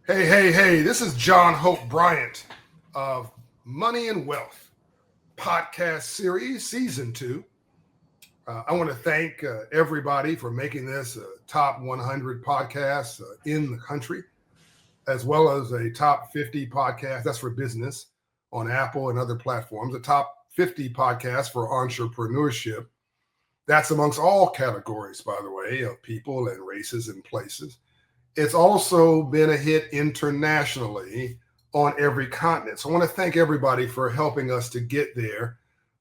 Hey, this is John Hope Bryant of Money and Wealth podcast series, season 2. I want to thank everybody for making this a top 100 podcast in the country, as well as a top 50 podcast. That's for business on Apple and other platforms, a top 50 podcast for entrepreneurship. That's amongst all categories, by the way, of people and races and places. It's also been a hit internationally on every continent. So I want to thank everybody for helping us to get there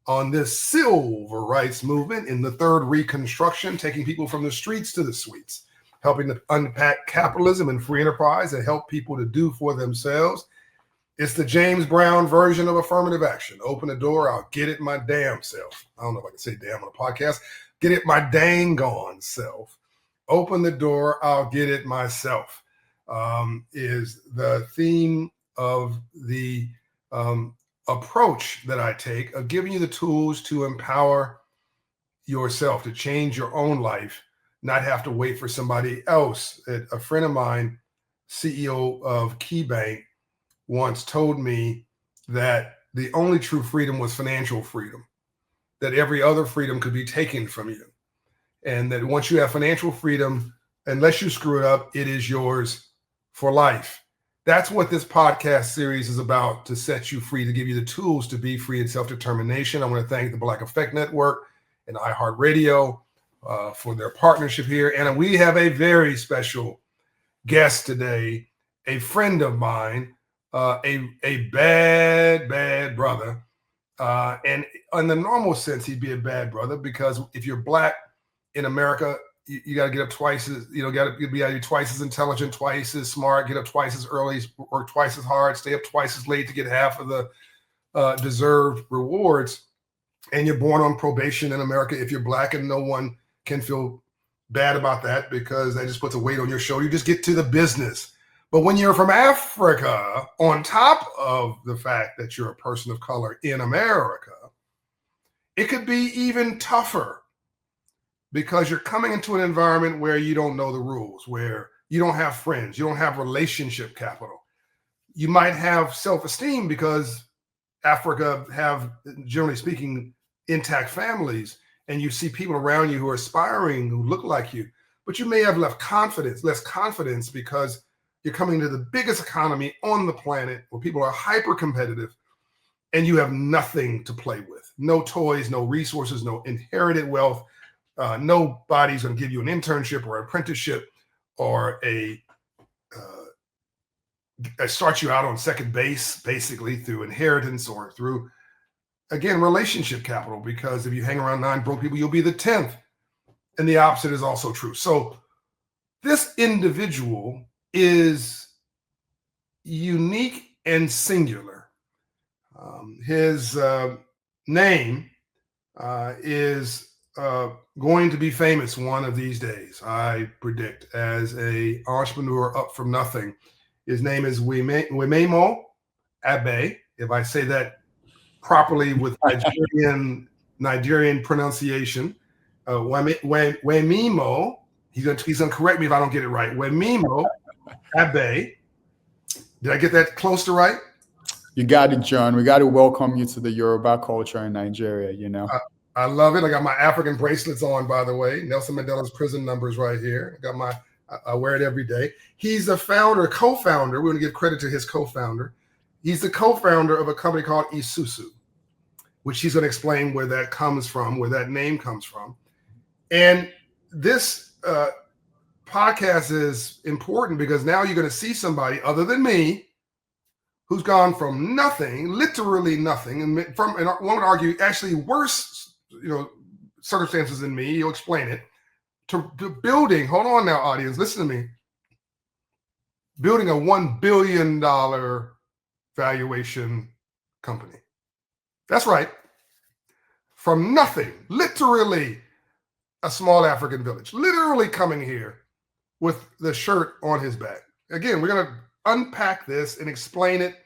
on this civil rights movement in the third reconstruction, taking people from the streets to the suites, helping to unpack capitalism and free enterprise and help people to do for themselves. It's the James Brown version of affirmative action. Open the door, I'll get it my damn self. I don't know if I can say damn on a podcast. Get it my dang gone self. Open the door, I'll get it myself, is the theme of the approach that I take of giving you the tools to empower yourself, to change your own life, not have to wait for somebody else. A friend of mine, CEO of KeyBank, once told me that the only true freedom was financial freedom, that every other freedom could be taken from you. And that once you have financial freedom, unless you screw it up, it is yours for life. That's what this podcast series is about, to set you free, to give you the tools to be free and self-determination. I want to thank the Black Effect Network and iHeartRadio for their partnership here. And we have a very special guest today, a friend of mine, a bad brother. And in the normal sense, he'd be a bad brother, because if you're Black in America, you got to get up twice as, got to be twice as intelligent, twice as smart, get up twice as early, work twice as hard, stay up twice as late to get half of the deserved rewards. And you're born on probation in America if you're Black, and no one can feel bad about that, because that just puts a weight on your shoulder. You just get to the business. But when you're from Africa, on top of the fact that you're a person of color in America, it could be even tougher, because you're coming into an environment where you don't know the rules, where you don't have friends, you don't have relationship capital. You might have self-esteem because Africa have, generally speaking, intact families, and you see people around you who are aspiring, who look like you, but you may have less confidence because you're coming to the biggest economy on the planet where people are hyper competitive, and you have nothing to play with. No toys, no resources, no inherited wealth. Nobody's going to give you an internship or an apprenticeship or start you out on second base, basically through inheritance or through, again, relationship capital, because if you hang around 9 broke people, you'll be the 10th. And the opposite is also true. So this individual is unique and singular. His name is going to be famous one of these days, I predict, as a entrepreneur up from nothing. His name is Wimemo Abbey. If I say that properly with Nigerian pronunciation, Wemimo. He's gonna correct me if I don't get it right. Wemimo Abbey. Did I get that close to right? You got it, John. We got to welcome you to the Yoruba culture in Nigeria, I love it. I got my African bracelets on, by the way. Nelson Mandela's prison numbers right here. I wear it every day. He's the co-founder. We're going to give credit to his co-founder. He's the co-founder of a company called Isusu, which he's going to explain where that comes from, where that name comes from. And this podcast is important because now you're going to see somebody other than me who's gone from nothing, literally nothing, and one would argue actually worse circumstances than me, he'll explain it, to building, hold on now, audience, listen to me, building a $1 billion valuation company. That's right. From nothing, literally a small African village, literally coming here with the shirt on his back. Again, we're going to unpack this and explain it,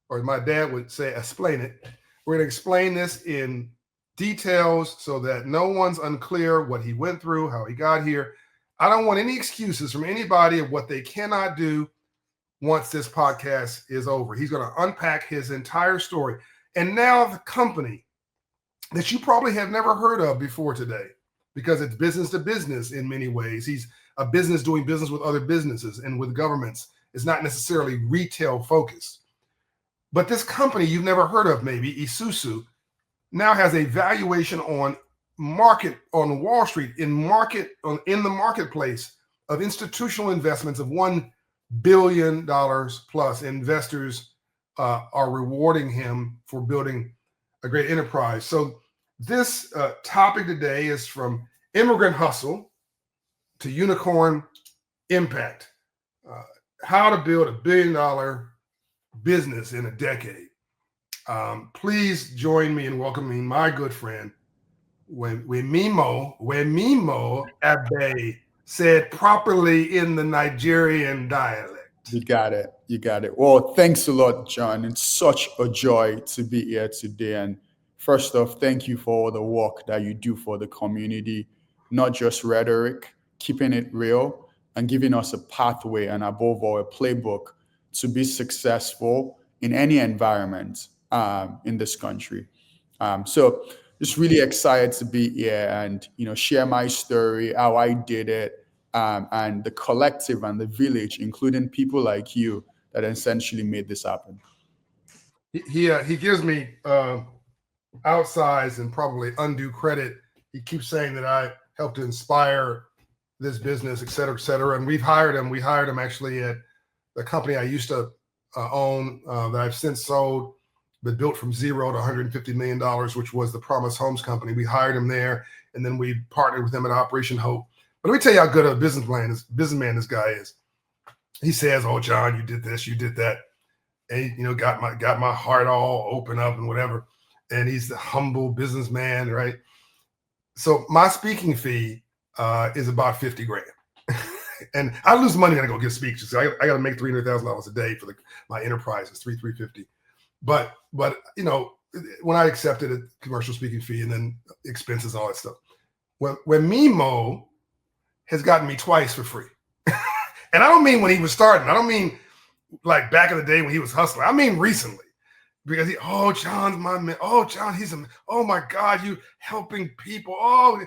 or my dad would say, explain it. We're going to explain this in details so that no one's unclear what he went through, how he got here. I don't want any excuses from anybody of what they cannot do once this podcast is over. He's going to unpack his entire story. And now the company that you probably have never heard of before today, because it's business to business in many ways. He's a business doing business with other businesses and with governments. It's not necessarily retail focused. But this company you've never heard of, maybe, Isuzu, now has a valuation on Wall Street, in the marketplace of institutional investments of $1 billion plus. Investors are rewarding him for building a great enterprise. So this topic today is from immigrant hustle to unicorn impact. How to build $1 billion business in a decade. Please join me in welcoming my good friend, Wimemo Abbey, said properly in the Nigerian dialect. You got it. You got it. Well, thanks a lot, John. It's such a joy to be here today. And first off, thank you for all the work that you do for the community, not just rhetoric, keeping it real and giving us a pathway and above all, a playbook to be successful in any environment in this country. So just really excited to be here and, share my story, how I did it, and the collective and the village, including people like you, that essentially made this happen. He gives me outsized and probably undue credit. He keeps saying that I helped to inspire this business, et cetera, et cetera. And we've hired him. We hired him actually at the company I used to own that I've since sold, but built from zero to $150 million, which was the Promise Homes Company. We hired him there, and then we partnered with him at Operation Hope. But let me tell you how good a businessman this guy is. He says, "Oh, John, you did this, you did that," and got my heart all open up and whatever. And he's the humble businessman, right? So my speaking fee is about $50,000. And I lose money when I go give speeches. So I got to make $300,000 a day for my enterprise. It's $350. But when I accepted a commercial speaking fee and then expenses, all that stuff. When Wemimo has gotten me twice for free. And I don't mean when he was starting. I don't mean like back in the day when he was hustling. I mean recently. Because John's my man. Oh, John, oh my God, you helping people. Oh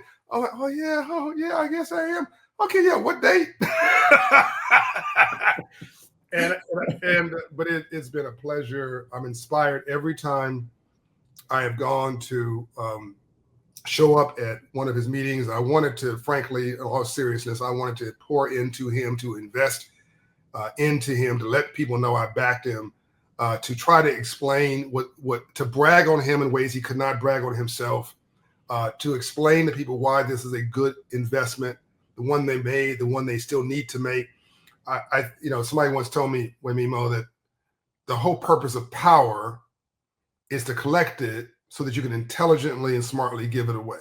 yeah, I guess I am. Okay, yeah, what date? But it's been a pleasure. I'm inspired every time I have gone to show up at one of his meetings. I wanted to, frankly, in all seriousness, I wanted to pour into him, to invest into him, to let people know I backed him, to try to explain to brag on him in ways he could not brag on himself, to explain to people why this is a good investment, the one they made, the one they still need to make. Somebody once told me, Wemimo, that the whole purpose of power is to collect it so that you can intelligently and smartly give it away.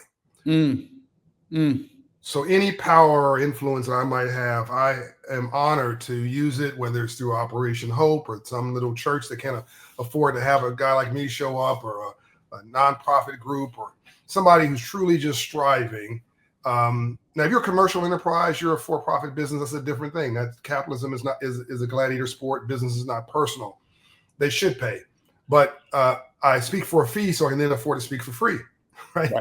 So any power or influence that I might have, I am honored to use it, whether it's through Operation Hope or some little church that can't afford to have a guy like me show up, or a nonprofit group, or somebody who's truly just striving. Now, if you're a commercial enterprise, you're a for-profit business, that's a different thing. That capitalism is a gladiator sport. Business is not personal. They should pay. But I speak for a fee, so I can then afford to speak for free, right?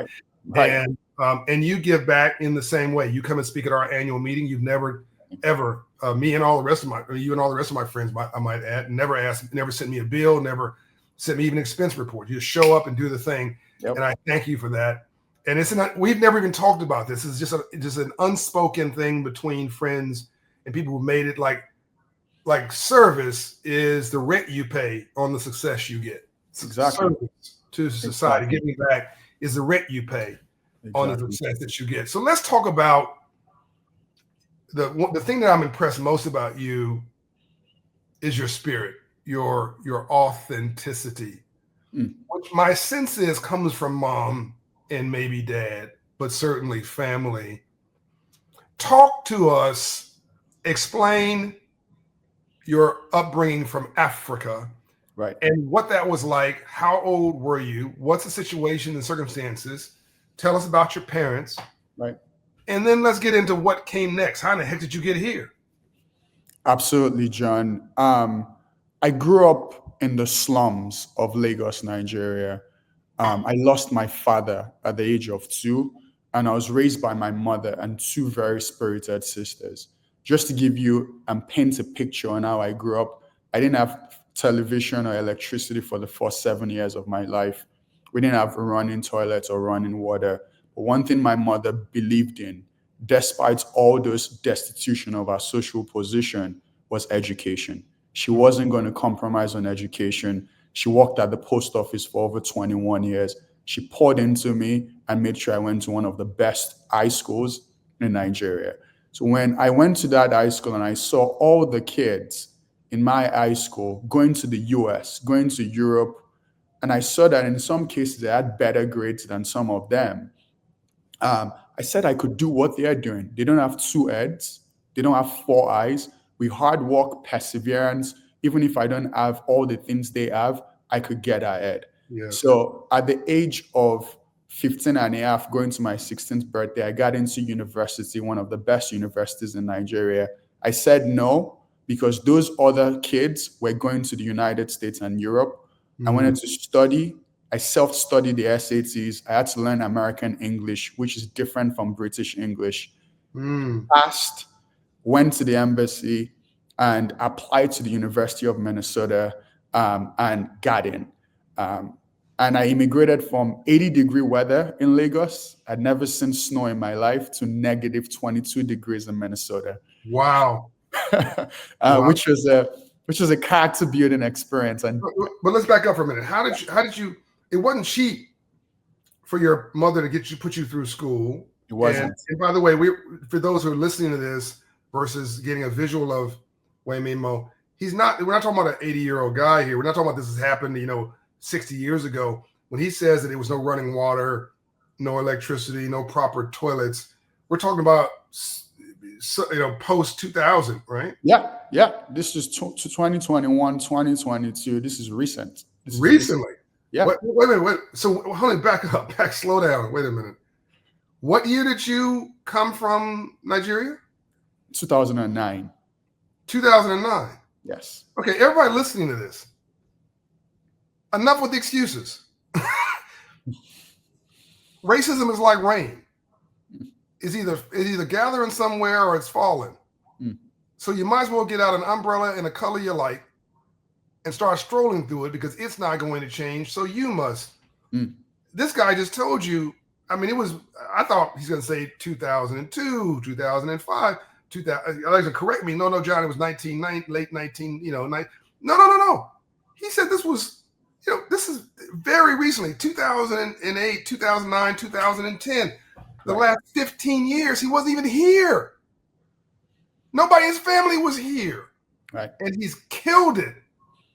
And you give back in the same way. You come and speak at our annual meeting. You've never, ever, you and all the rest of my friends, I might add, never sent me a bill, never sent me even an expense report. You just show up and do the thing. Yep. And I thank you for that. And we've never even talked about this. It's just an unspoken thing between friends and people who made it like service is the rent you pay on the success you get. Exactly. Service to society, giving back is the rent you pay on the success that you get. So let's talk about the thing that I'm impressed most about you is your spirit, your authenticity, which my sense is comes from mom and maybe dad, but certainly family. Talk to us, explain your upbringing from Africa, right? And what that was like. How old were you? What's the situation and circumstances? Tell us about your parents, right? And then let's get into what came next. How in the heck did you get here? Absolutely, John. I grew up in the slums of Lagos, Nigeria. I lost my father at the age of 2, and I was raised by my mother and 2 very spirited sisters. Just to give you and paint a picture on how I grew up, I didn't have television or electricity for the first 7 years of my life. We didn't have running toilets or running water. But one thing my mother believed in, despite all those destitution of our social position, was education. She wasn't going to compromise on education. She worked at the post office for over 21 years. She poured into me and made sure I went to one of the best high schools in Nigeria. So when I went to that high school and I saw all the kids in my high school going to the US, going to Europe, and I saw that in some cases they had better grades than some of them, I said I could do what they are doing. They don't have 2 heads, they don't have 4 eyes. We hard work, perseverance. Even if I don't have all the things they have, I could get ahead. Yes. So at the age of 15 and a half, going to my 16th birthday, I got into university, one of the best universities in Nigeria. I said no because those other kids were going to the United States and Europe. I wanted to study. I self-studied the SATs. I had to learn American English, which is different from British English. Passed, went to the embassy, and applied to the University of Minnesota, and got in. And I immigrated from 80-degree weather in Lagos. I'd never seen snow in my life to negative 22 degrees in Minnesota, Wow. Wow. which was a character building experience. And But let's back up for a minute. How did you? It wasn't cheap for your mother to put you through school. it wasn't. And by the way, for those who are listening to this versus getting a visual of Wemimo, we're not talking about an 80-year-old guy here. We're not talking about this has happened, 60 years ago. When he says that there was no running water, no electricity, no proper toilets, we're talking about, post 2000, right? Yeah. This is 2021, 2022. This is recent. Recently. Yeah. Wait a minute. So hold on, slow down. Wait a minute. What year did you come from Nigeria? 2009. 2009. Yes. Okay, everybody listening to this, enough with the excuses. Racism is like rain. It's either gathering somewhere or it's falling. So you might as well get out an umbrella in a color you like and start strolling through it because it's not going to change. So you must. This guy just told you. I mean, I thought he's going to say 2002, 2005, 2000. Alexa, correct me. No, John, it was late 19. No. He said this was, this is very recently, 2008, 2009, 2010. The last 15 years, he wasn't even here. Nobody in his family was here. Right. And he's killed it.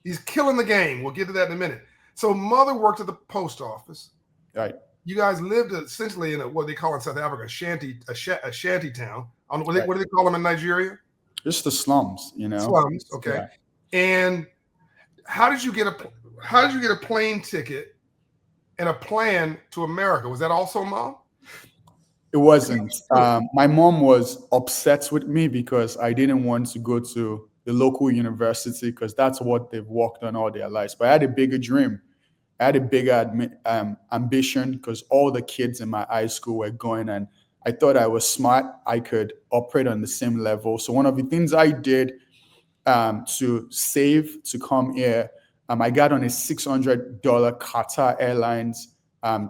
He's killing the game. We'll get to that in a minute. So mother worked at the post office. Right. You guys lived essentially in what they call in South Africa, a shanty town. What do they call them in Nigeria? Just the slums, Slums, okay. Yeah. And how did you get a plane ticket and a plan to America? Was that also mom? It wasn't. My mom was upset with me because I didn't want to go to the local university because that's what they've worked on all their lives. But I had a bigger dream. I had a bigger ambition because all the kids in my high school were going, and I thought I was smart. I could operate on the same level. So one of the things I did to save to come here, I got on a $600 Qatar Airlines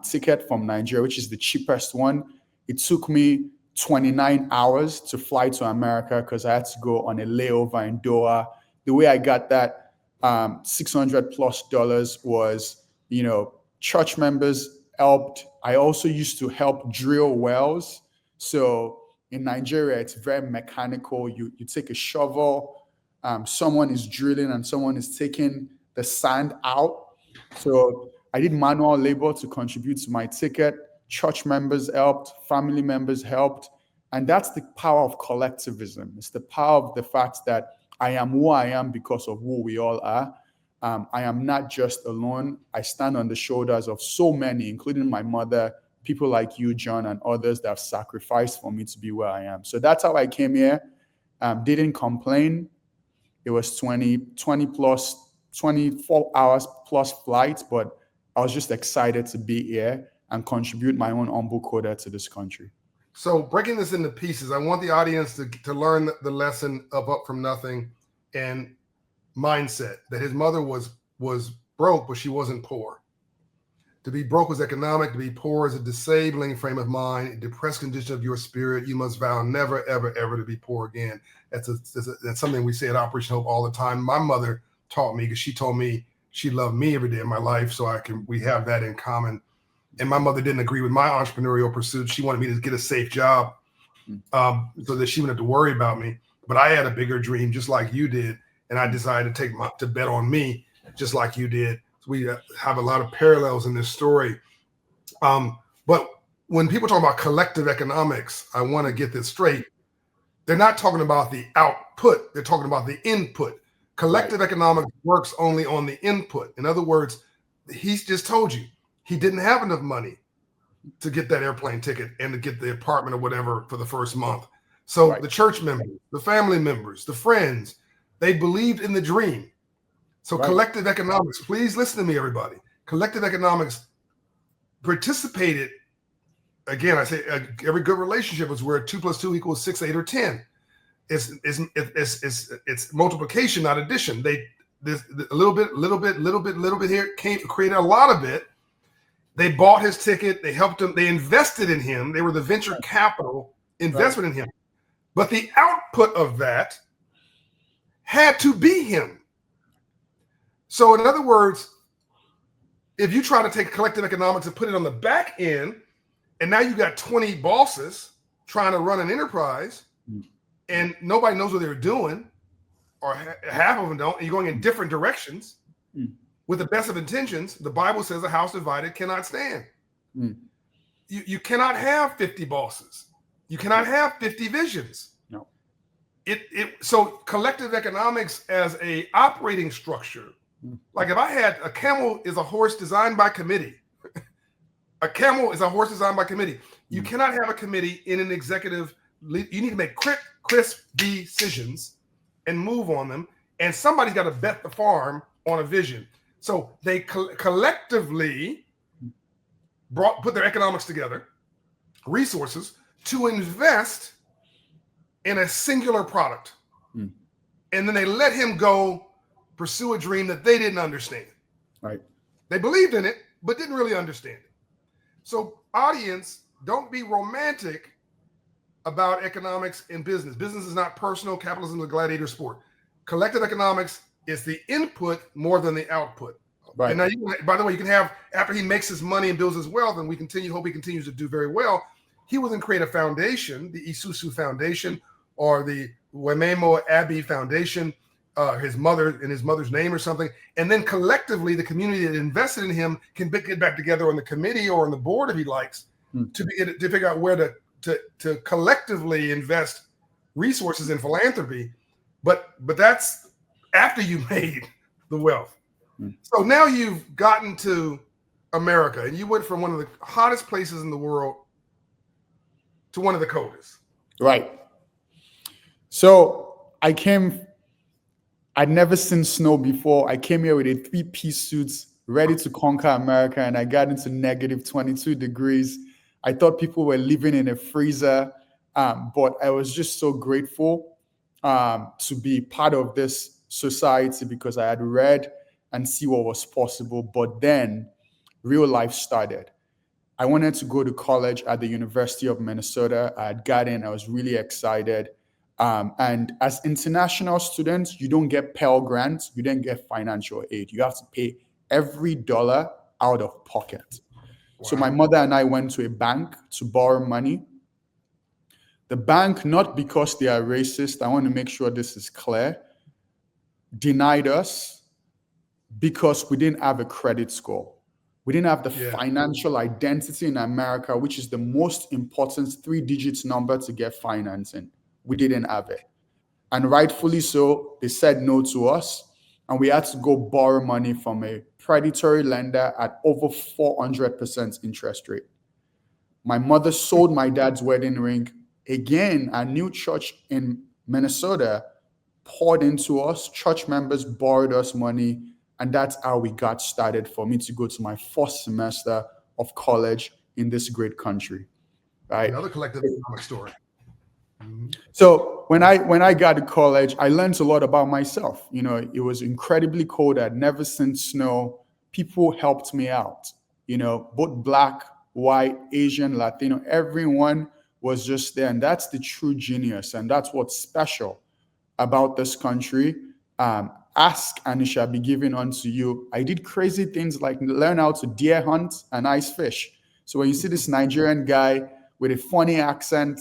ticket from Nigeria, which is the cheapest one. It took me 29 hours to fly to America because I had to go on a layover in Doha. The way I got that $600+ was, church members helped. I also used to help drill wells. So in Nigeria, it's very mechanical. You take a shovel, someone is drilling and someone is taking the sand out. So I did manual labor to contribute to my ticket. Church members helped, family members helped. And that's the power of collectivism. It's the power of the fact that I am who I am because of who we all are. I am not just alone. I stand on the shoulders of so many, including my mother, people like you, John, and others that have sacrificed for me to be where I am. So that's how I came here. Didn't complain. It was 20 plus, 24 hours plus flights, but I was just excited to be here and contribute my own humble quota to this country. So breaking this into pieces, I want the audience to learn the lesson of Up From Nothing and mindset, that his mother was broke, but she wasn't poor. To be broke was economic. To be poor is a disabling frame of mind, a depressed condition of your spirit. You must vow never, ever, ever to be poor again. That's something we say at Operation Hope all the time. My mother taught me, because she told me she loved me every day of my life, so we have that in common. And my mother didn't agree with my entrepreneurial pursuits. She wanted me to get a safe job so that she wouldn't have to worry about me. But I had a bigger dream, just like you did, and I decided to bet on me, just like you did. So we have a lot of parallels in this story. But when people talk about collective economics, I want to get this straight. They're not talking about the output. They're talking about the input. Collective economics works only on the input. In other words, he's just told you he didn't have enough money to get that airplane ticket and to get the apartment or whatever for the first month. So the church members, the family members, the friends, they believed in the dream. So collective economics, please listen to me, everybody. Collective economics participated. Again, I say every good relationship is where 2 + 2 = 6, 8, or 10. It's multiplication, not addition. There's a little bit here created a lot of it. They bought his ticket. They helped him. They invested in him. They were the venture capital investment in him. But the output of that had to be him. So in other words, if you try to take collective economics and put it on the back end, and now you got 20 bosses trying to run an enterprise, and nobody knows what they're doing, or half of them don't, and you're going in different directions with the best of intentions, the Bible says a house divided cannot stand. You cannot have 50 bosses. You cannot have 50 visions. No. So collective economics as a operating structure, like if I had a camel is a horse designed by committee. A camel is a horse designed by committee. You cannot have a committee in an executive. You need to make crisp decisions and move on them. And somebody's got to bet the farm on a vision. So they collectively put their economics together, resources, to invest in a singular product. And then they let him go pursue a dream that they didn't understand. Right. They believed in it, but didn't really understand it. So audience, don't be romantic about economics and business. Business is not personal. Capitalism is a gladiator sport. Collective economics is the input more than the output. Right. And now, by the way, you can have, after he makes his money and builds his wealth, and hope he continues to do very well, he will then create a foundation, the Isuzu Foundation or the Wimemo Abbey Foundation, his mother's name or something. And then collectively, the community that invested in him can get back together on the committee or on the board if he likes to figure out where to collectively invest resources in philanthropy. But that's after you made the wealth. So now you've gotten to America and you went from one of the hottest places in the world to one of the coldest. Right. So I'd never seen snow before. I came here with a 3-piece suit, ready to conquer America, and I got into negative 22 degrees. I thought people were living in a freezer, but I was just so grateful to be part of this society because I had read and see what was possible. But then real life started. I wanted to go to college at the University of Minnesota. I had got in. I was really excited. And as international students, you don't get Pell Grants. You don't get financial aid. You have to pay every dollar out of pocket. Wow. So my mother and I went to a bank to borrow money. The bank, not because they are racist, I want to make sure this is clear, denied us because we didn't have a credit score. We didn't have the financial identity in America, which is the most important 3-digit number to get financing. We didn't have it. And rightfully so, they said no to us. And we had to go borrow money from a predatory lender at over 400% interest rate. My mother sold my dad's wedding ring. Again, a new church in Minnesota poured into us. Church members borrowed us money. And that's how we got started for me to go to my first semester of college in this great country, right? Another collective economic story. So when I got to college, I learned a lot about myself. It was incredibly cold. I'd never seen snow. People helped me out, both Black, white, Asian, Latino, everyone was just there. And that's the true genius. And that's what's special about this country. Ask and it shall be given unto you. I did crazy things like learn how to deer hunt and ice fish. So when you see this Nigerian guy with a funny accent,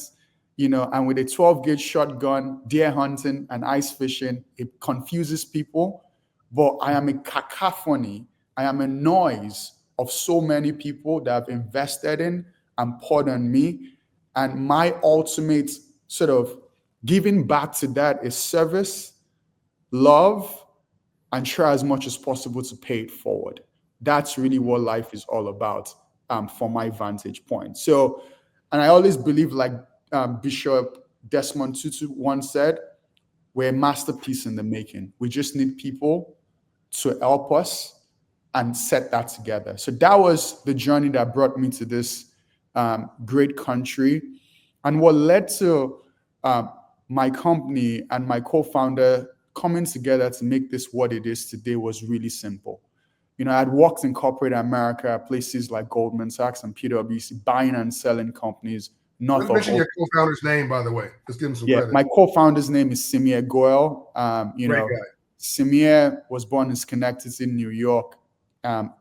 and with a 12-gauge shotgun, deer hunting and ice fishing, it confuses people. But I am a cacophony. I am a noise of so many people that have invested in and poured on me. And my ultimate sort of giving back to that is service, love, and try as much as possible to pay it forward. That's really what life is all about, from my vantage point. So, and I always believe, like Bishop Desmond Tutu once said, we're a masterpiece in the making. We just need people to help us and set that together. So that was the journey that brought me to this great country. And what led to my company and my co-founder coming together to make this what it is today was really simple. I'd worked in corporate America, places like Goldman Sachs and PwC, buying and selling companies. Let's mention your co-founder's name, by the way. Let's give him some credit. My co-founder's name is Simir Goel. Great guy. Simir was born in Schenectady, New York.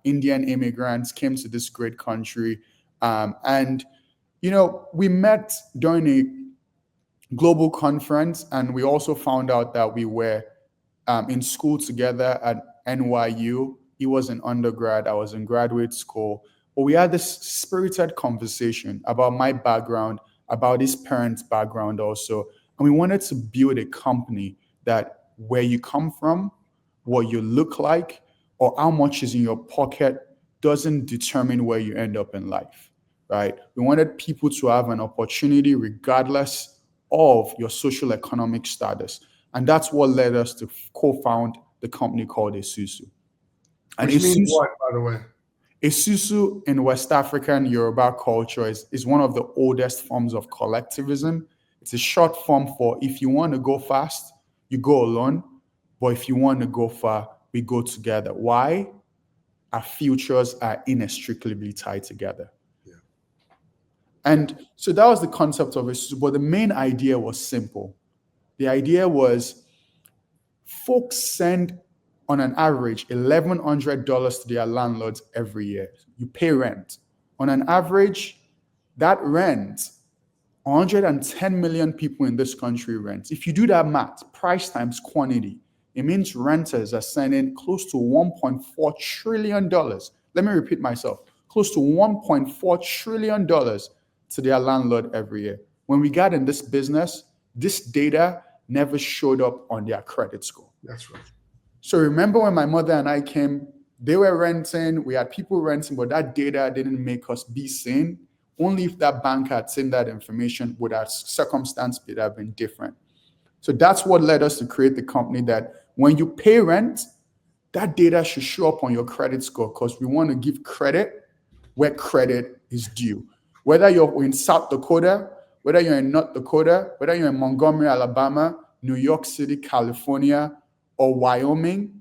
Indian immigrants came to this great country. And we met during a global conference, and we also found out that we were in school together at NYU. He was in undergrad, I was in graduate school. But we had this spirited conversation about my background, about his parents' background also. And we wanted to build a company that where you come from, what you look like, or how much is in your pocket doesn't determine where you end up in life, right? We wanted people to have an opportunity regardless of your social economic status. And that's what led us to co-found the company called Esusu. And Which means what, by the way? Esusu in West African Yoruba culture is one of the oldest forms of collectivism. It's a short form for if you want to go fast, you go alone. But if you want to go far, we go together. Why? Our futures are inextricably tied together. Yeah. And so that was the concept of Esusu. But the main idea was simple. The idea was folks send on an average, $1,100 to their landlords every year. You pay rent. On an average, that rent, 110 million people in this country rent. If you do that math, price times quantity, it means renters are sending close to $1.4 trillion. Let me repeat myself. Close to $1.4 trillion to their landlord every year. When we got in this business, this data never showed up on their credit score. That's right. So remember when my mother and I came, they were renting, we had people renting, but that data didn't make us be sane. Only if that bank had seen that information would our circumstance would have been different. So that's what led us to create the company that when you pay rent, that data should show up on your credit score because we want to give credit where credit is due. Whether you're in South Dakota, whether you're in North Dakota, whether you're in Montgomery, Alabama, New York City, California, or Wyoming,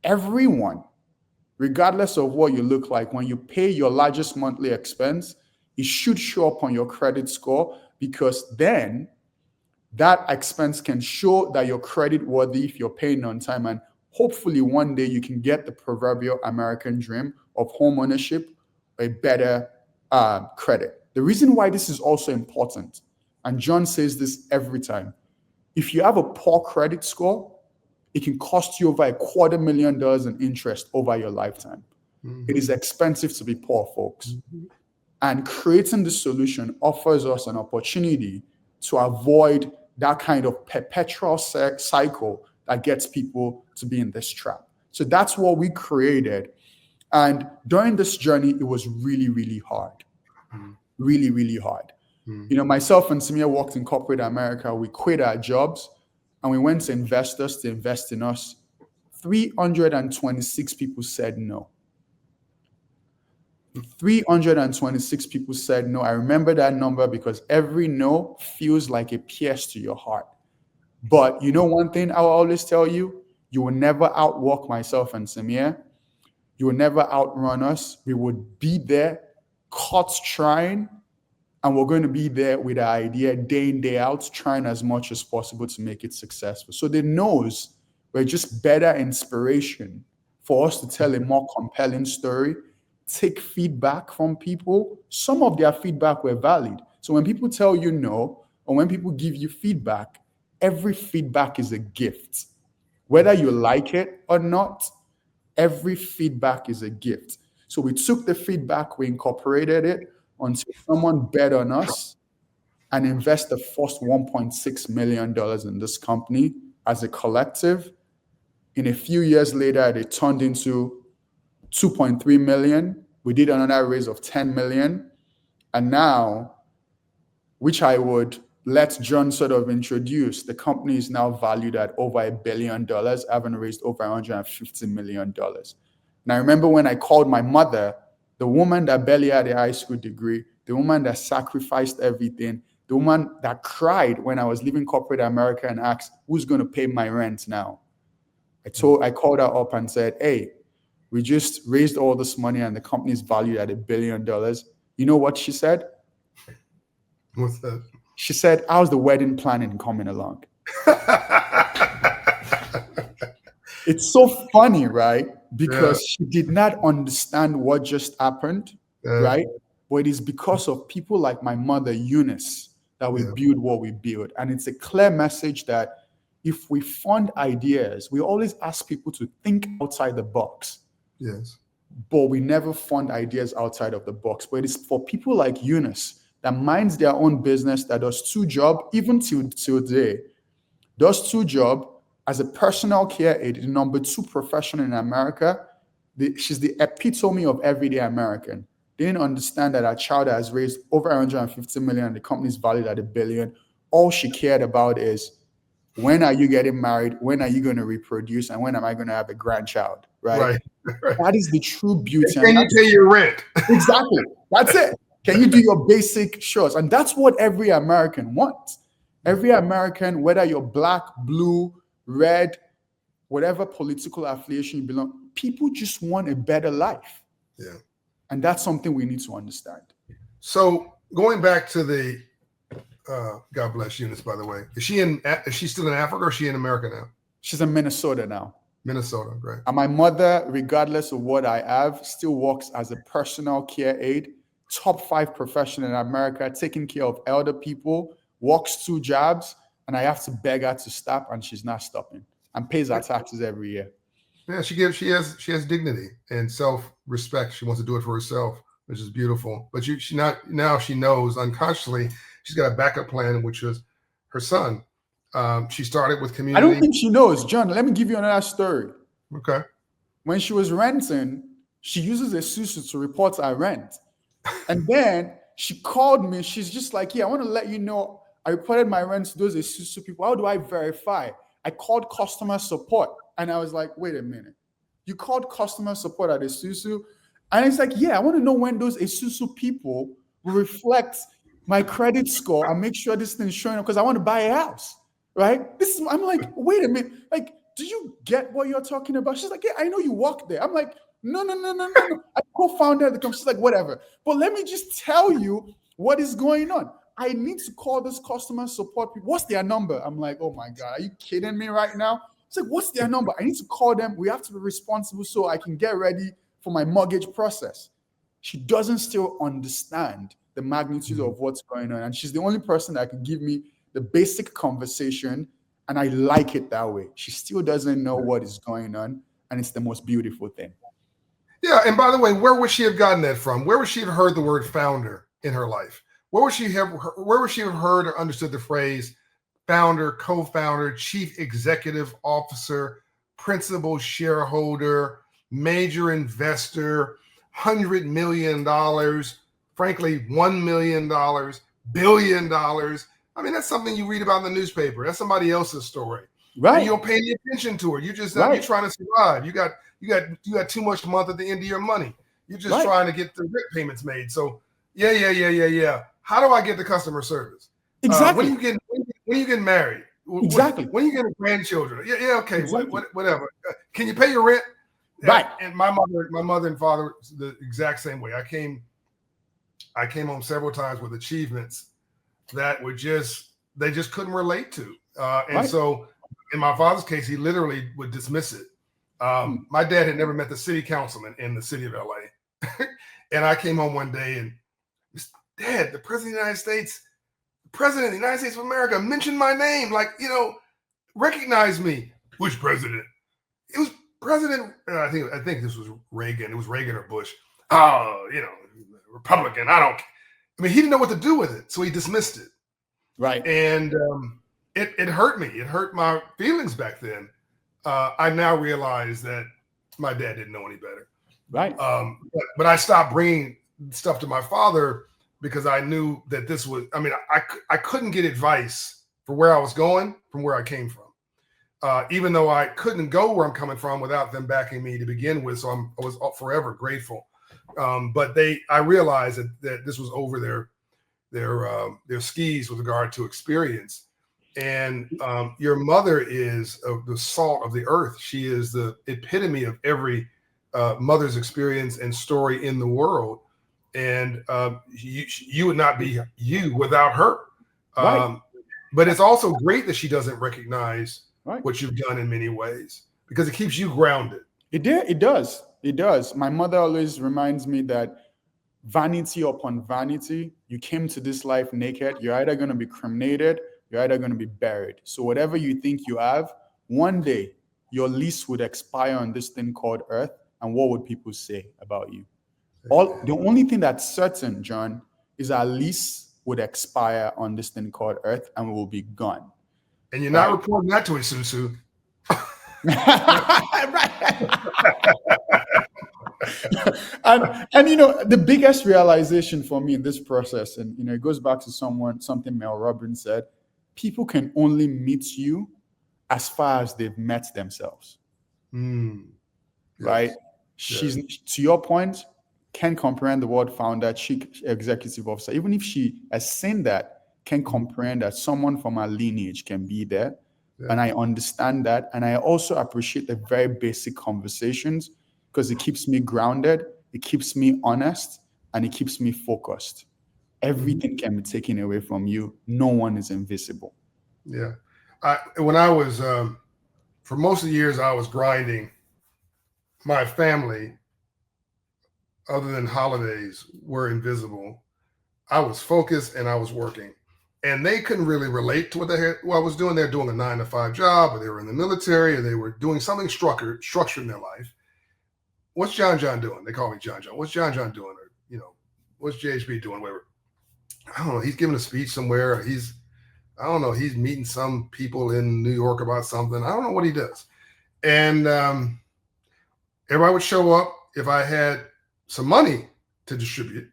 everyone, regardless of what you look like, when you pay your largest monthly expense, it should show up on your credit score because then that expense can show that you're credit worthy if you're paying on time. And hopefully one day you can get the proverbial American dream of home ownership, a better credit. The reason why this is also important, and John says this every time, if you have a poor credit score, it can cost you over $250,000 in interest over your lifetime. Mm-hmm. It is expensive to be poor, folks. Mm-hmm. And creating the solution offers us an opportunity to avoid that kind of perpetual cycle that gets people to be in this trap. So that's what we created. And during this journey, it was really, really hard. Mm-hmm. Really, really hard. Mm-hmm. Myself and Samir worked in corporate America. We quit our jobs. and we went to investors to invest in us, 326 people said no. 326 people said no. I remember that number because every no feels like a pierce to your heart. But you know one thing I will always tell you? You will never outwalk myself and Samir. You will never outrun us. We would be there, caught trying, and we're going to be there with our idea day in, day out, trying as much as possible to make it successful. So the no's were just better inspiration for us to tell a more compelling story, take feedback from people. Some of their feedback were valid. So when people tell you no, or when people give you feedback, every feedback is a gift. Whether you like it or not, every feedback is a gift. So we took the feedback, we incorporated it until someone bet on us and invest the first $1.6 million in this company as a collective. In a few years later, it turned into 2.3 million. We did another raise of 10 million. And now, which I would let John sort of introduce, the company is now valued at over $1 billion, having raised over $150 million. And I remember when I called my mother, the woman that barely had a high school degree, the woman that sacrificed everything, the woman that cried when I was leaving corporate America and asked, who's going to pay my rent now? I called her up and said, hey, we just raised all this money and the company is valued at $1 billion. You know what she said? What's that? She said, how's the wedding planning coming along? It's so funny, right? Because she did not understand what just happened, right? But it is because of people like my mother, Eunice, that we build what we build. And it's a clear message that if we fund ideas, we always ask people to think outside the box. Yes. But we never fund ideas outside of the box. But it is for people like Eunice that minds their own business, that does two jobs, even till today, does two jobs as a personal care aide, the number 2 profession in America. She's the epitome of everyday American. They didn't understand that our child has raised over 150 million and the company is valued at $1 billion. All she cared about is, when are you getting married? When are you going to reproduce? And when am I going to have a grandchild? Right. That is the true beauty. Can you pay your rent? Exactly. That's it. Can you do your basic chores? And that's what every American wants. Every American, whether you're black, blue, red, whatever political affiliation you belong, people just want a better life. Yeah. And that's something we need to understand. So going back to the, God bless Eunice, by the way. Is she still in Africa or is she in America now? She's in Minnesota now. Minnesota, great. And my mother, regardless of what I have, still works as a personal care aide, top 5 profession in America, taking care of elder people, works 2 jobs, and I have to beg her to stop, and she's not stopping, and pays her taxes every year. Yeah, she has dignity and self-respect. She wants to do it for herself, which is beautiful. But now she knows unconsciously she's got a backup plan, which is her son. She started with community. I don't think she knows. John, let me give you another story. Okay. When she was renting, she uses a Susu to report her rent. And then she called me. She's just like, yeah, I want to let you know I reported my rent to those Isuzu people. How do I verify? I called customer support. And I was like, wait a minute. You called customer support at Isuzu? And it's like, yeah, I want to know when those Isuzu people will reflect my credit score and make sure this thing is showing up because I want to buy a house, right? I'm like, wait a minute. Like, do you get what you're talking about? She's like, yeah, I know you work there. I'm like, no. I co-founded the company. She's like, whatever. But let me just tell you what is going on. I need to call this customer support people. What's their number? I'm like, oh my God, are you kidding me right now? It's like, what's their number? I need to call them. We have to be responsible so I can get ready for my mortgage process. She doesn't still understand the magnitude of what's going on. And she's the only person that can give me the basic conversation. And I like it that way. She still doesn't know what is going on. And it's the most beautiful thing. Yeah. And by the way, where would she have gotten that from? Where would she have heard the word founder in her life? Where would she have heard or understood the phrase founder, co-founder, chief executive officer, principal shareholder, major investor, $100 million, frankly, $1 million, $1 billion? I mean, that's something you read about in the newspaper. That's somebody else's story. Right. And you don't pay any attention to it. You just Right. you're trying to survive. You got too much month at the end of your money. You're just trying to get the rent payments made. So yeah. How do I get the customer service? Exactly. When you getting married? Exactly. When you getting grandchildren? Yeah, okay, Exactly. whatever. Can you pay your rent? Right. And my mother and father the exact same way. I came home several times with achievements that they just couldn't relate to. So in my father's case, he literally would dismiss it. My dad had never met the city councilman in the city of LA. And I came home one day and, Dad, the president of the United States of America mentioned my name, recognize me. Which president? It was President, I think this was Reagan. It was Reagan or Bush. Oh, Republican. He didn't know what to do with it. So he dismissed it. Right. And it hurt me. It hurt my feelings back then. I now realize that my dad didn't know any better. Right. But I stopped bringing stuff to my father because I knew that this was, I couldn't get advice for where I was going from where I came from. Even though I couldn't go where I'm coming from without them backing me to begin with. So I was forever grateful. But I realized that this was over their skis with regard to experience. And your mother is the salt of the earth. She is the epitome of every mother's experience and story in the world. And you would not be you without her. Right. But it's also great that she doesn't recognize Right. what you've done in many ways because it keeps you grounded. It does. It does. My mother always reminds me that vanity upon vanity, you came to this life naked. You're either going to be cremated, you're either going to be buried. So whatever you think you have, one day your lease would expire on this thing called earth. And what would people say about you? The only thing that's certain, John, is our lease would expire on this thing called earth and we will be gone. And you're not reporting that to Isusu. and the biggest realization for me in this process, and it goes back to something Mel Robbins said, people can only meet you as far as they've met themselves. Right? She's to your point, can comprehend the word founder, chief executive officer, even if she has seen that, can comprehend that someone from our lineage can be there. Yeah. And I understand that. And I also appreciate the very basic conversations because it keeps me grounded, it keeps me honest, and it keeps me focused. Everything can be taken away from you. No one is invisible. Yeah. When I was, for most of the years, I was grinding. My family, other than holidays, were invisible. I was focused and I was working. And they couldn't really relate to what I was doing. They're doing a 9-to-5 job, or they were in the military, or they were doing something structured in their life. What's John doing? They call me John. What's John doing? Or, what's JHB doing? Whatever. I don't know. He's giving a speech somewhere. He's meeting some people in New York about something. I don't know what he does. And everybody would show up if I had some money to distribute.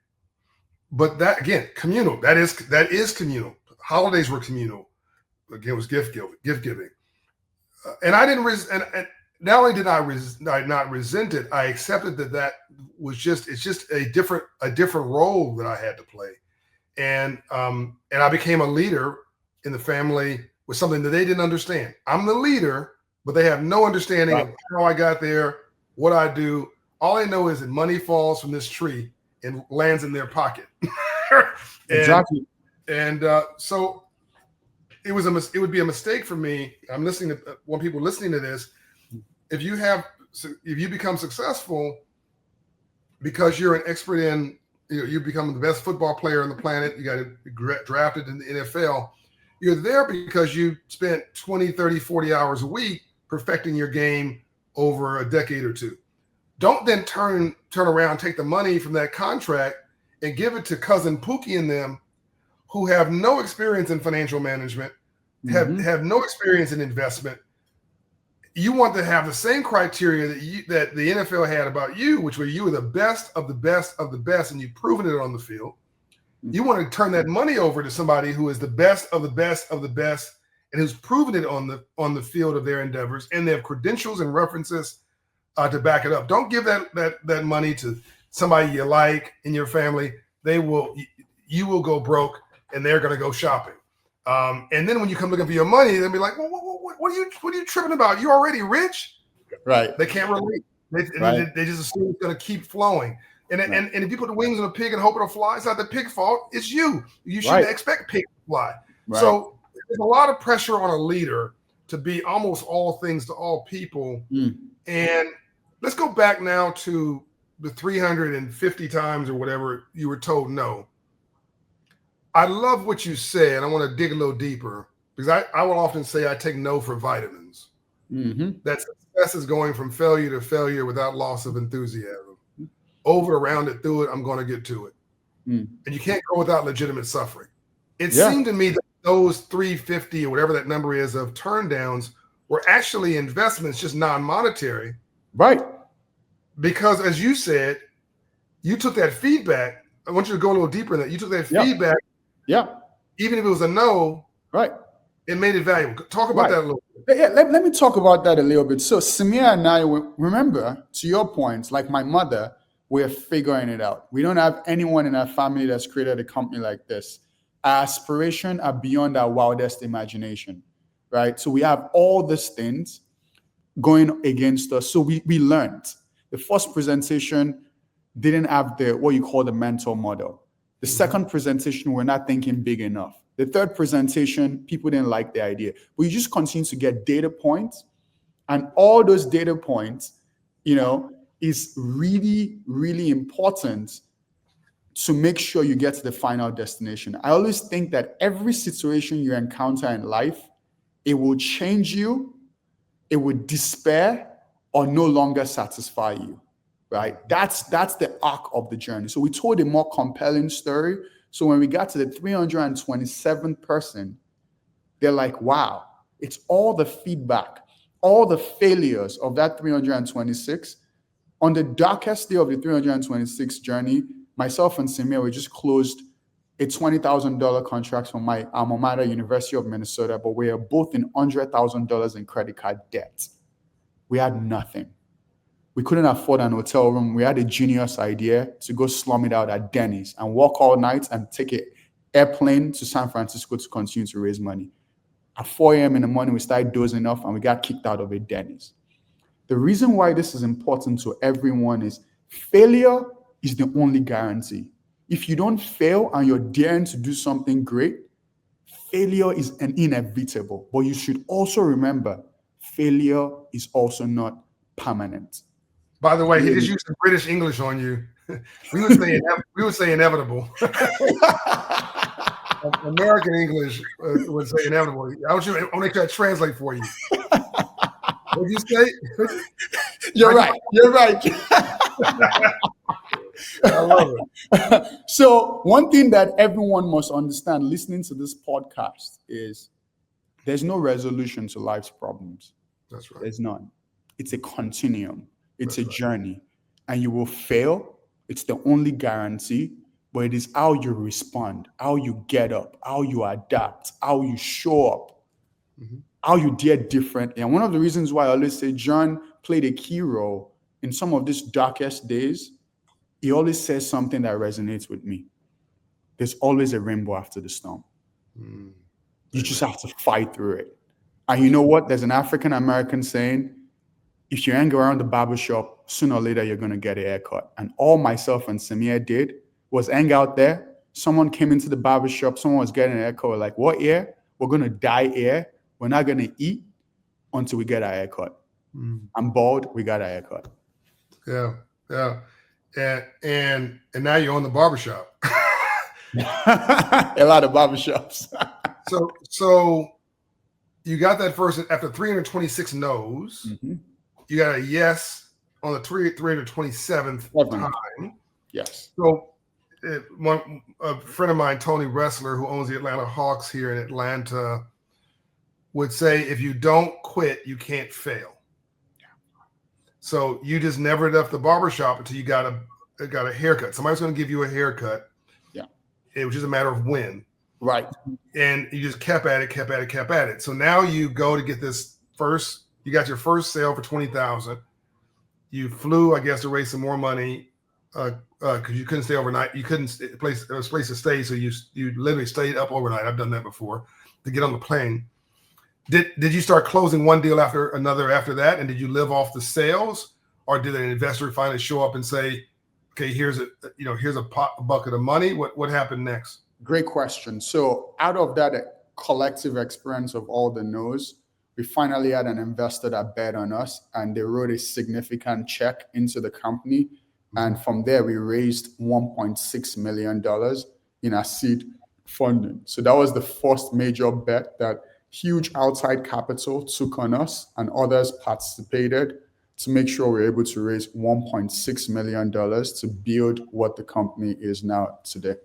But that, again, communal. That is communal. Holidays were communal. Again, it was gift giving. And I didn't and not only did I not resent it, I accepted that was just a different role that I had to play. And I became a leader in the family with something that they didn't understand. I'm the leader, but they have no understanding of how I got there, what I do. All I know is that money falls from this tree and lands in their pocket. Exactly. And so it would be a mistake for me. I'm listening to when people listening to this. If you become successful because you're an expert in, you become the best football player on the planet, you got to be drafted in the NFL. You're there because you spent 20, 30, 40 hours a week perfecting your game over a decade or two. Don't then turn around, take the money from that contract and give it to cousin Pookie and them who have no experience in financial management, have no experience in investment. You want to have the same criteria that the NFL had about you, which were you were the best of the best of the best, and you've proven it on the field. You want to turn that money over to somebody who is the best of the best of the best and who's proven it on the field of their endeavors, and they have credentials and references to back it up. Don't give that money to somebody you like in your family. You will go broke, and they're going to go shopping. And then when you come looking for your money, they'll be like, well, what are you tripping about? You're already rich. Right. They can't relate. They just assume it's going to keep flowing. And if you put the wings on a pig and hope it'll fly, it's not the pig's fault. It's you. You shouldn't expect pig to fly. Right. So there's a lot of pressure on a leader to be almost all things to all people. And let's go back now to the 350 times or whatever you were told no. I love what you said. I want to dig a little deeper because I will often say I take no for vitamins. That success is going from failure to failure without loss of enthusiasm. Over, around it, through it, I'm going to get to it. And you can't go without legitimate suffering. It seemed to me that those 350 or whatever that number is of turn downs were actually investments, just non-monetary. Right. Because as you said, you took that feedback. I want you to go a little deeper in that. You took that feedback. Yeah. Even if it was a no. Right. It made it valuable. Talk about that a little bit. Yeah, let me talk about that a little bit. So Samir and I, remember, to your point, like my mother, we're figuring it out. We don't have anyone in our family that's created a company like this. Our aspirations are beyond our wildest imagination, right? So we have all these things going against us. So we learned. The first presentation didn't have what you call the mental model. The second presentation, we're not thinking big enough. The third presentation, people didn't like the idea. But you just continue to get data points. And all those data points, is really, really important to make sure you get to the final destination. I always think that every situation you encounter in life, it will change you, it will despair, or no longer satisfy you, right? That's the arc of the journey. So we told a more compelling story. So when we got to the 327th person, they're like, wow, it's all the feedback, all the failures of that 326. On the darkest day of the 326 journey, myself and Samir, we just closed a $20,000 contract from my alma mater, University of Minnesota, but we are both in $100,000 in credit card debt. We had nothing. We couldn't afford an hotel room. We had a genius idea to go slum it out at Denny's and work all night and take an airplane to San Francisco to continue to raise money. At 4 a.m. in the morning, we started dozing off and we got kicked out of a Denny's. The reason why this is important to everyone is failure is the only guarantee. If you don't fail and you're daring to do something great, failure is an inevitable. But you should also remember, failure is also not permanent. By the way, he just used some British English on you. We would say inevitable. American English would say inevitable. I'll make that translate for you. What did you say? You're right. I love it. So one thing that everyone must understand listening to this podcast is there's no resolution to life's problems. That's right. There's none. It's a continuum. It's a journey. And you will fail. It's the only guarantee. But it is how you respond, how you get up, how you adapt, how you show up. How you dare differently. And one of the reasons why I always say John played a key role in some of these darkest days, he always says something that resonates with me. There's always a rainbow after the storm. You just have to fight through it. And you know what? There's an African-American saying, if you hang around the barbershop, sooner or later, you're going to get a haircut. And all myself and Samir did was hang out there. Someone came into the barbershop. Someone was getting a haircut. We're like, what hair? We're going to dye hair. We're not going to eat until we get our haircut. I'm bald. We got our haircut. Yeah. And now you're on the barbershop. A lot of barbershops. So you got that first after 326 no's. You got a yes on the 327th time. Yes. So a friend of mine, Tony Wrestler, who owns the Atlanta Hawks here in Atlanta, would say, if you don't quit, you can't fail. So you just never left the barbershop until you got a haircut. Somebody's going to give you a haircut. Yeah. It was just a matter of when. Right. And you just kept at it. So now you go to get this first, you got your first sale for 20,000. You flew, I guess, to raise some more money because you couldn't stay overnight. You couldn't there was a place to stay, so you literally stayed up overnight. I've done that before to get on the plane. Did you start closing one deal after another after that, and did you live off the sales, or did an investor finally show up and say, "Okay, here's a bucket of money"? What happened next? Great question. So out of that collective experience of all the no's, we finally had an investor that bet on us, and they wrote a significant check into the company. And from there, we raised $1.6 million in our seed funding. So that was the first major bet that huge outside capital took on us, and others participated to make sure we're able to raise $1.6 million to build what the company is now today.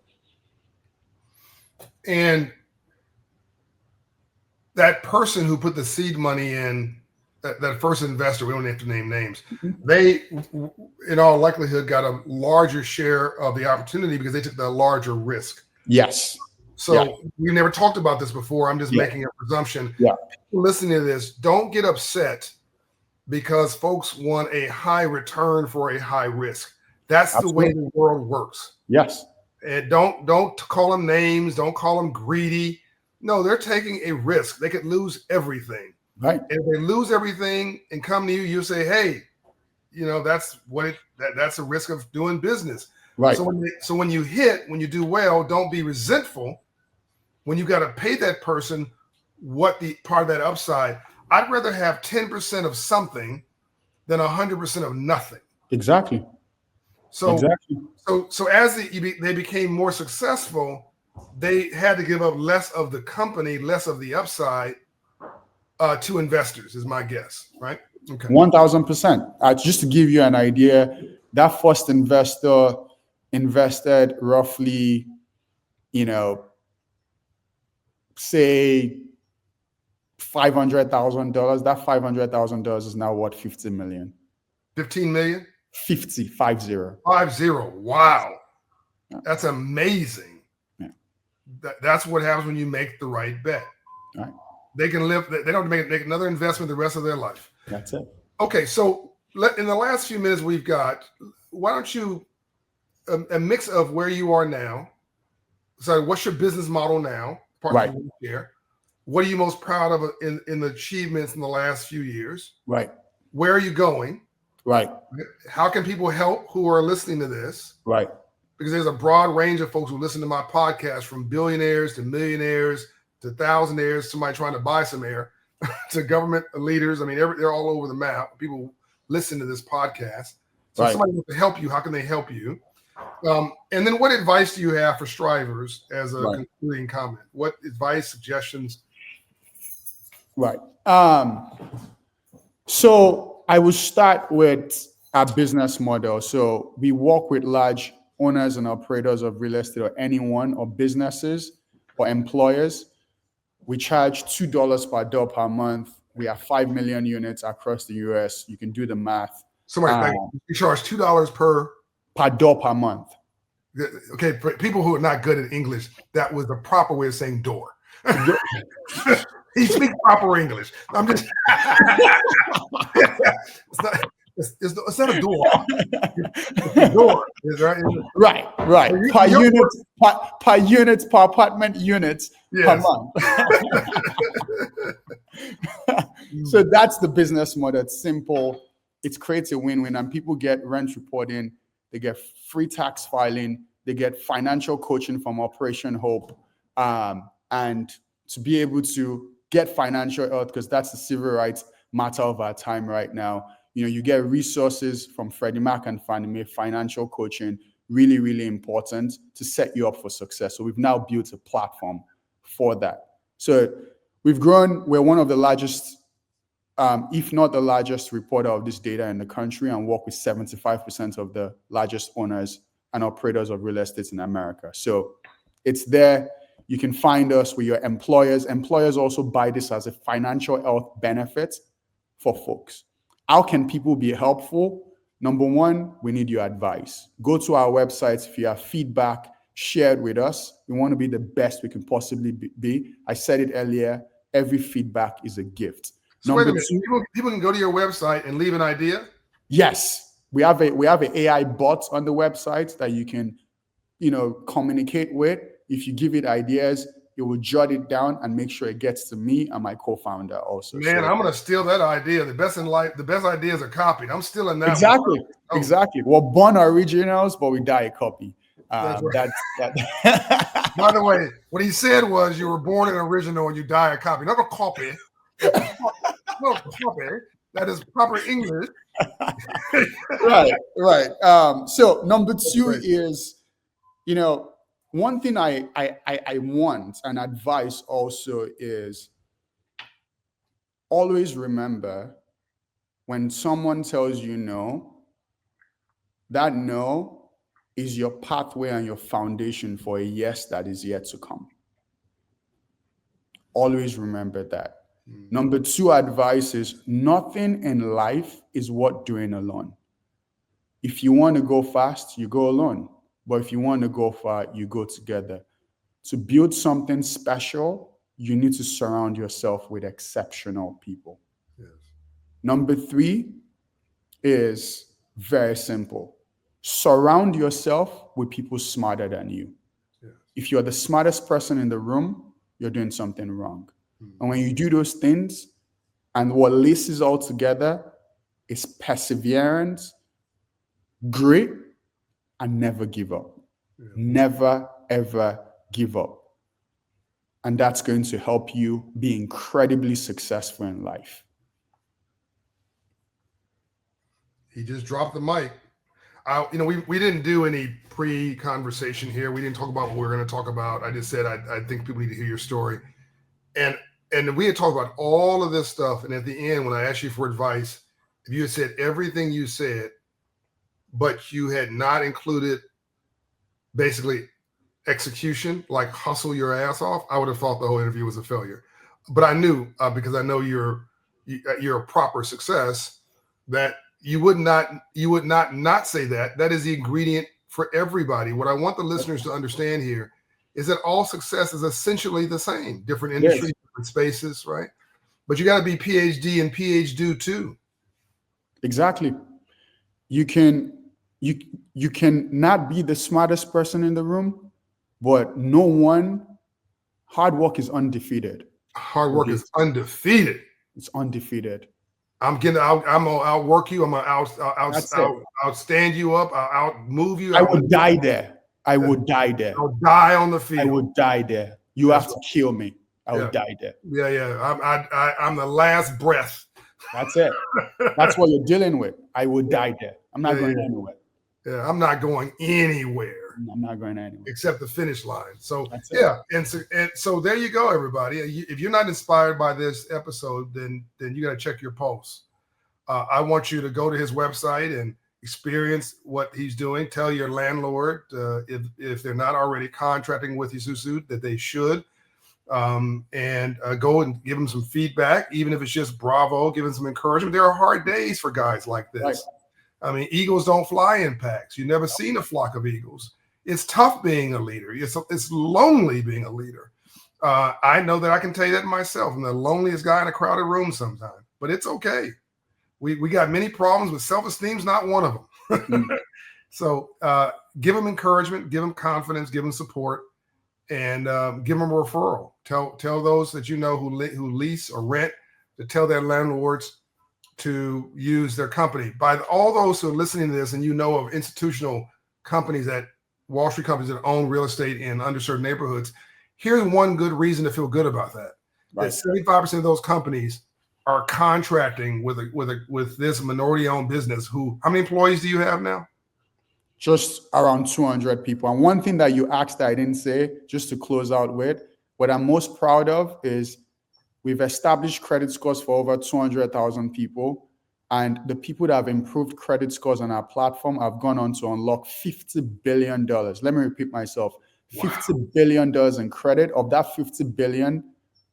And that person who put the seed money in, that first investor, we don't have to name names, they, in all likelihood, got a larger share of the opportunity because they took the larger risk. Yes. So we never talked about this before. I'm just making a presumption. Yeah. People listening to this, don't get upset because folks want a high return for a high risk. That's Absolutely. the way the world works. Yes. And don't call them names. Don't call them greedy. No, they're taking a risk. They could lose everything. Right. And if they lose everything and come to you, you say, "Hey, that's that's a risk of doing business." Right. So when you do well, don't be resentful. When you got to pay that person what the part of that upside, I'd rather have 10% of something than 100% of nothing. Exactly. So as they became more successful, they had to give up less of the company, less of the upside to investors, is my guess, right? Okay. 1,000%. Just to give you an idea, that first investor invested roughly, say $500,000. That $500,000 is now worth $50 million. 15 million? 50. 50. Wow. Yeah. That's amazing. Yeah. That's what happens when you make the right bet. Right. They can live. They don't make another investment the rest of their life. That's it. Okay, so in the last few minutes we've got, why don't you a mix of where you are now? So, what's your business model now? Right. Here. What are you most proud of in the achievements in the last few years? Right. Where are you going? Right. How can people help who are listening to this? Right. Because there's a broad range of folks who listen to my podcast, from billionaires to millionaires to thousandaires, somebody trying to buy some air, to government leaders. I mean, they're all over the map. People listen to this podcast. So if somebody wants to help you, how can they help you? And then what advice do you have for strivers as a concluding comment? What advice, suggestions? Right. So I will start with our business model. So we work with large owners and operators of real estate, or anyone, or businesses or employers. We charge $2 per door per month. We have 5 million units across the US. You can do the math. You charge $2 per door per month. Okay, for people who are not good at English, that was the proper way of saying door. He speaks proper English. I'm just it's not a door. It's a door. Right. Per unit, per apartment units per month. So that's the business model. It's simple. It creates a win-win, and people get rent reporting. They get free tax filing. They get financial coaching from Operation Hope, and to be able to get financial health, because that's the civil rights matter of our time right now. You get resources from Freddie Mac and Fannie Mae, financial coaching, really, really important to set you up for success. So we've now built a platform for that. So we've grown. We're one of the largest, if not the largest, reporter of this data in the country, and work with 75% of the largest owners and operators of real estate in America. So it's there. You can find us with your employers. Employers also buy this as a financial health benefit for folks. How can people be helpful? Number one, we need your advice. Go to our website. If you have feedback, shared with us. We want to be the best we can possibly be. I said it earlier, every feedback is a gift. So wait a Number minute. two, People can go to your website and leave an idea. yes, we have an AI bot on the website that you can, communicate with. If you give it ideas, it will jot it down and make sure it gets to me and my co-founder also. Man, I'm gonna steal that idea. The best in life, the best ideas are copied. I'm stealing that. Exactly. One. Oh. Exactly. We're born originals, but we die a copy. That's right. That. By the way, what he said was you were born an original and you die a copy. Not a copy. No copy. That is proper English. Right. So number two is, one thing I want and advice also is always remember when someone tells you no, that no is your pathway and your foundation for a yes that is yet to come. Always remember that. Number two advice is nothing in life is worth doing alone. If you want to go fast, you go alone. But if you want to go far, you go together. To build something special, you need to surround yourself with exceptional people. Yes. Number three is very simple. Surround yourself with people smarter than you. Yes. If you're the smartest person in the room, you're doing something wrong. And when you do those things, and what laces all together is perseverance, grit, and never give up. Yeah. Never, ever give up. And that's going to help you be incredibly successful in life. He just dropped the mic. We didn't do any pre-conversation here. We didn't talk about what we were going to talk about. I just said I think people need to hear your story. And we had talked about all of this stuff. And at the end, when I asked you for advice, if you had said everything you said, but you had not included basically execution, like hustle your ass off, I would have thought the whole interview was a failure. But I knew, because I know you're a proper success, that you would not say that. That is the ingredient for everybody. What I want the listeners to understand here is that all success is essentially the same, different industries, different spaces, right? But you got to be PhD and PhD too. Exactly. You can not be the smartest person in the room, but hard work is undefeated. Hard work is undefeated. It's undefeated. I'm gonna outwork you. I'm gonna outstand you up. I'll outmove you. I would die there. I'll die on the field. I would die there. You have to kill me. I would die there. Yeah. I'm the last breath. That's it. That's what you're dealing with. I would die there. I'm not going anywhere. Yeah, I'm not going anywhere. I'm not going anywhere except the finish line. So and so there you go, everybody. If you're not inspired by this episode, then you got to check your pulse. I want you to go to his website and experience what he's doing. Tell your landlord if they're not already contracting with Isuzu that they should, and go and give them some feedback, even if it's just bravo. Give them some encouragement. There are hard days for guys like this. Right. I mean, eagles don't fly in packs. You've never seen a flock of eagles. It's tough being a leader. It's lonely being a leader. I know that I can tell you that myself. I'm the loneliest guy in a crowded room sometimes, but it's okay. We got many problems, but self-esteem's not one of them. So give them encouragement, give them confidence, give them support, and give them a referral. Tell those that you know who lease or rent to tell their landlords to use their company. By all those who are listening to this and you know of institutional companies, Wall Street companies that own real estate in underserved neighborhoods, here's one good reason to feel good about that. Right. That 75% of those companies are contracting with this minority-owned business. How many employees do you have now? Just around 200 people. And one thing that you asked that I didn't say, just to close out with, what I'm most proud of is we've established credit scores for over 200,000 people. And the people that have improved credit scores on our platform have gone on to unlock $50 billion. Let me repeat myself. $50 billion in credit. Of that $50 billion,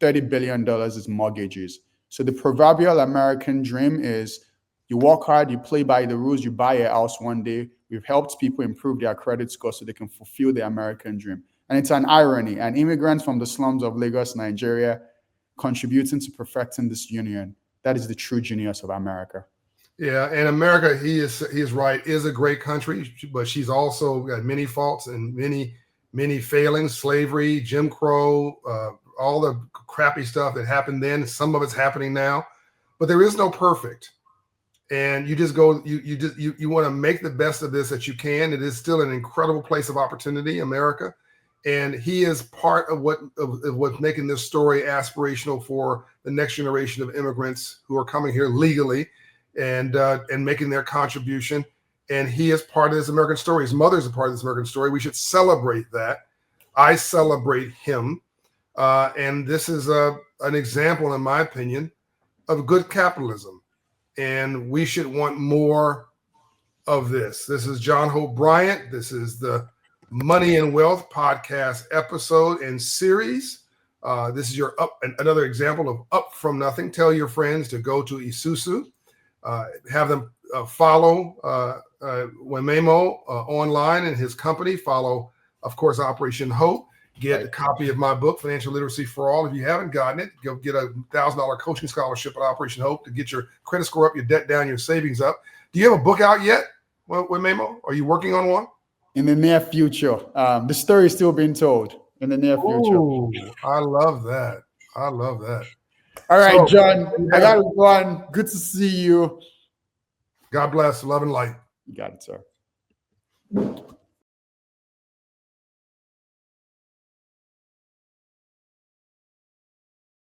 $30 billion is mortgages. So the proverbial American dream is you work hard, you play by the rules, you buy a house one day. We've helped people improve their credit score so they can fulfill their American dream. And it's an irony. An immigrant from the slums of Lagos, Nigeria, contributing to perfecting this union. That is the true genius of America. Yeah, and America, he is right, is a great country, but she's also got many faults and many failings. Slavery, Jim Crow, all the crappy stuff that happened then. Some of it's happening now, but there is no perfect. And you just go, you want to make the best of this that you can. It is still an incredible place of opportunity, America. And he is part of what's making this story aspirational for the next generation of immigrants who are coming here legally and making their contribution. And he is part of this American story. His mother's a part of this American story. We should celebrate that. I celebrate him. And this is an example, in my opinion, of good capitalism. And we should want more of this. This is John Hope Bryant. This is the Money and Wealth podcast episode and series. This is another example of up from nothing. Tell your friends to go to Isuzu. Have them follow Wimemo online and his company. Follow, of course, Operation Hope. Get a copy of my book, Financial Literacy for All. If you haven't gotten it, go get a $1,000 coaching scholarship at Operation Hope to get your credit score up, your debt down, your savings up. Do you have a book out yet, Wimemo? Are you working on one? In the near future. The story is still being told in the near future. Ooh, I love that. I love that. All right, John, I got to go on. Good to see you. God bless. Love and light. You got it, sir.